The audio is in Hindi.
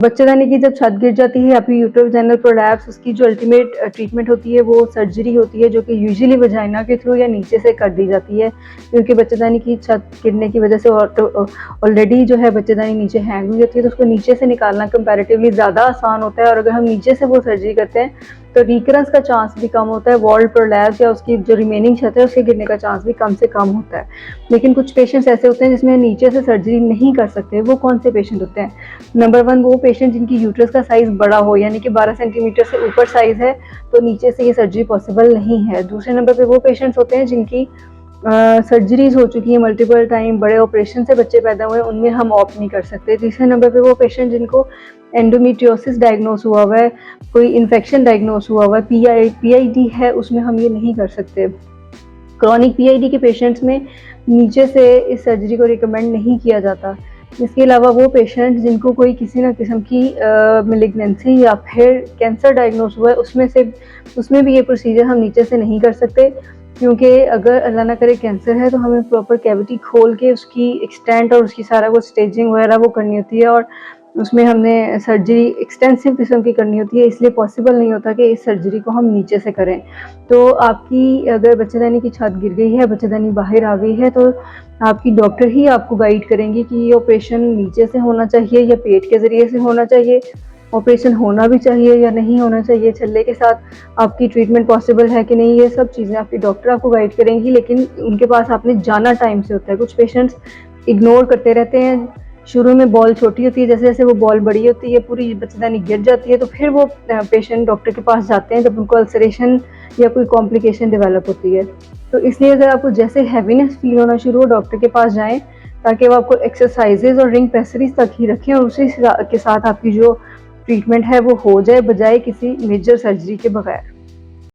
बच्चेदानी की जब छत गिर जाती है, आपकी यूट्रोवैजाइनल प्रोलैप्स, उसकी जो अल्टीमेट ट्रीटमेंट होती है वो सर्जरी होती है, जो कि यूजुअली वजाइना के थ्रू या नीचे से कर दी जाती है, क्योंकि बच्चेदानी की छत गिरने की वजह से ऑलरेडी जो है बच्चेदानी नीचे हैंग हो जाती है, तो उसको नीचे से निकालना कंपैरेटिवली ज़्यादा आसान होता है। और अगर हम नीचे से वो सर्जरी करते हैं तो रिकरेंस का चांस भी कम होता है, वॉल प्रोलैप्स या उसकी जो रिमेनिंग छत है उसके गिरने का चांस भी कम से कम होता है। लेकिन कुछ पेशेंट्स ऐसे होते हैं जिसमें नीचे से सर्जरी नहीं कर सकते। वो कौन से पेशेंट होते हैं? नंबर 1 वो पेशेंट जिनकी यूट्रस का साइज़ बड़ा हो, यानी कि 12 सेंटीमीटर से ऊपर साइज़ है, तो नीचे से ये सर्जरी पॉसिबल नहीं है। दूसरे नंबर पे वो पेशेंट्स होते हैं जिनकी सर्जरीज हो चुकी हैं मल्टीपल टाइम, बड़े ऑपरेशन से बच्चे पैदा हुए हैं, उनमें हम ऑप्ट नहीं कर सकते। तीसरे नंबर पे वो पेशेंट जिनको एंडोमेट्रियोसिस डायग्नोस हुआ हुआ है, कोई इन्फेक्शन डायग्नोस हुआ हुआ है, पीआईडी है, उसमें हम ये नहीं कर सकते। क्रॉनिक पीआईडी के पेशेंट्स में नीचे से इस सर्जरी को रिकमेंड नहीं किया जाता। इसके अलावा वो पेशेंट जिनको कोई किसी न किस्म की मैलिग्नेंसी या फिर कैंसर डायग्नोस हुआ है, उसमें भी ये प्रोसीजर हम नीचे से नहीं कर सकते, क्योंकि अगर अल्लाह ना करे कैंसर है तो हमें प्रॉपर कैविटी खोल के उसकी एक्सटेंट और उसकी सारा वो स्टेजिंग वगैरह वो करनी होती है, और उसमें हमने सर्जरी एक्सटेंसिव किस्म की करनी होती है, इसलिए पॉसिबल नहीं होता कि इस सर्जरी को हम नीचे से करें। तो आपकी अगर बच्चेदानी की छत गिर गई है, बच्चेदानी बाहर आ गई है, तो आपकी डॉक्टर ही आपको गाइड करेंगी कि ये ऑपरेशन नीचे से होना चाहिए या पेट के ज़रिए से होना चाहिए, ऑपरेशन होना भी चाहिए या नहीं होना चाहिए, छल्ले के साथ आपकी ट्रीटमेंट पॉसिबल है कि नहीं, ये सब चीज़ें आपकी डॉक्टर आपको गाइड करेंगी। लेकिन उनके पास आपने जाना टाइम से होता है। कुछ पेशेंट्स इग्नोर करते रहते हैं, शुरू में बॉल छोटी होती है, जैसे जैसे वो बॉल बड़ी होती है, पूरी बच्चेदानी गिर जाती है, तो फिर वो पेशेंट डॉक्टर के पास जाते हैं जब उनको अल्सरेशन या कोई कॉम्प्लिकेशन डेवलप होती है। तो इसलिए अगर आपको जैसे हैवीनेस फील होना शुरू हो, डॉक्टर के पास जाएँ, ताकि वो आपको एक्सरसाइजेज़ और रिंग प्रेसरीज तक ही रखें, और उसी के साथ आपकी जो ट्रीटमेंट है वो हो जाए, बजाय किसी मेजर सर्जरी के बगैर।